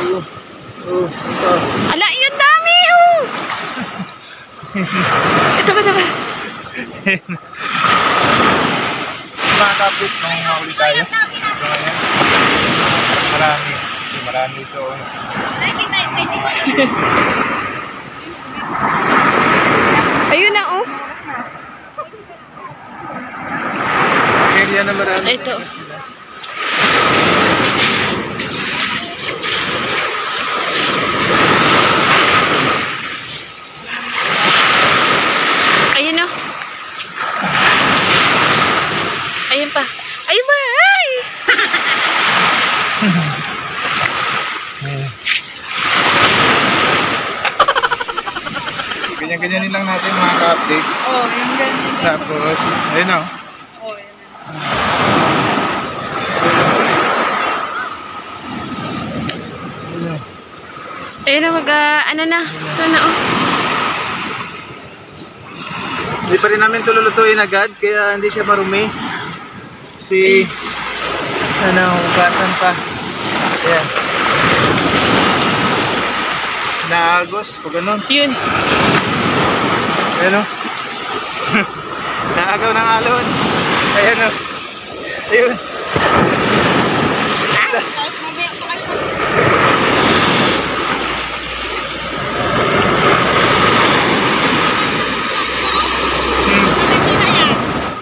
Ala, yun dami oh! Ito ba? Mga kapit, nung mahuli tayo. Ito ngayon. Marami. Kasi marami ito. Ayun na oh. Area na marami. Ito. Ayun oh. Ayun pa. Ayun pa. Ay! Ganyan-ganyanin lang natin mga ka-update. Oh, yung ganyan. Tapos, ayun o. Oh, yan. Ayun na ano na. Ito na oh. Hindi pa rin namin ito lulutuin agad, kaya hindi siya marumi. Si, hugasan pa. Ayan. Naagos, pag ganun. Yun. Ayan o. Naagaw ng alon. Ayan o. Ayun.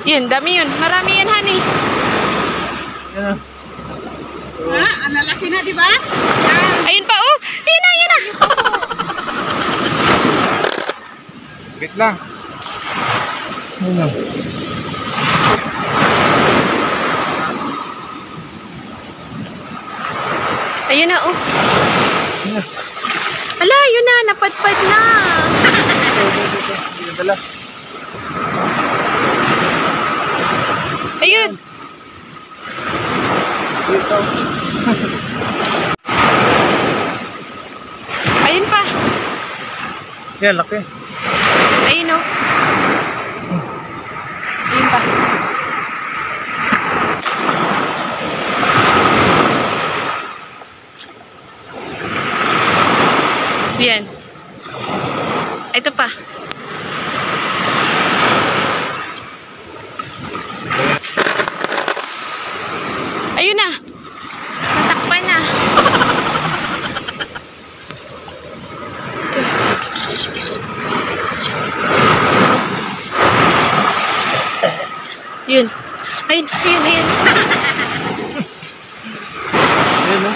Yun, dami yun. Marami yan, honey. Ayan o. Ang lalaki na, di ba? Ayun pa, oh. Ayun na. Wait lang. Ayun o. Ayun na, oh. Ala, yun na. Napadpad na. Hindi na dala. Ayun. Dito. Ayun pa. Yan, laki. Ayun, oh. Ayun pa. Yan. Ito pa. Ayun na. Natakpan na. Yun. Ayun. Ayun o. Ayun na.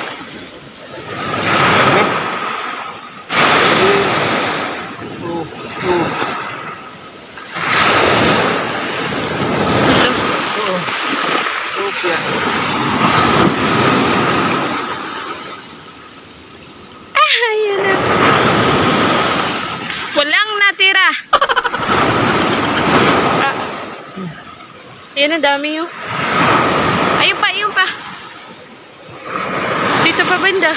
Walang natira. Ayun, ang dami yun. Ayun pa. Dito pa banda.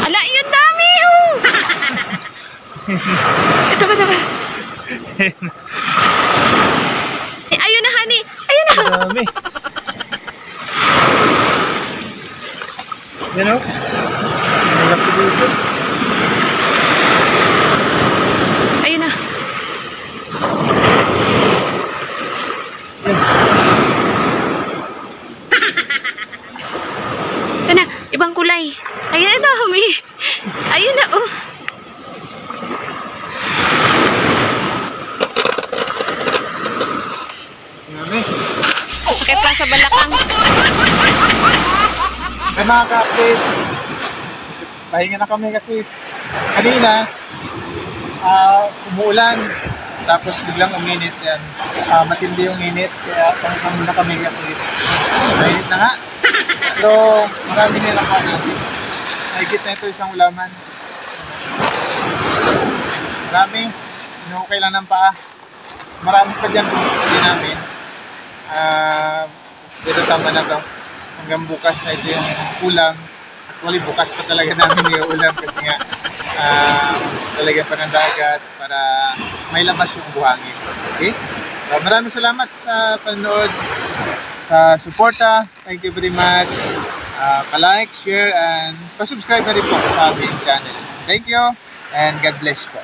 Ala, yun dami oh. Ito ba? Ayun na, honey. Ayun na. Dami. Yan o. Malaki dito. Ayun na. Ito na, ibang kulay. Ayun na, dami. Ayun na, oh. Dami. Sakit lang sa balakang. Ay mga ka-update, pahinga na kami kasi kanina umuulan tapos biglang uminit yan. Matindi yung init kaya pahinga muna kami kasi mainit na nga. Pero marami nilakuha natin. Nakikita na ito isang ulaman. Marami, inukay lang ng paa. Marami pa dyan kung hindi namin. Dito tama na to. Hanggang bukas na ito yung ulam. Actually, bukas pa talaga namin iuulam kasi nga talagang panandagat para may labas yung buhangin. Okay? So, maraming salamat sa panonood, sa suporta. Thank you very much. Pa-like, share, and pa-subscribe na rin po sa aming channel. Thank you, and God bless po.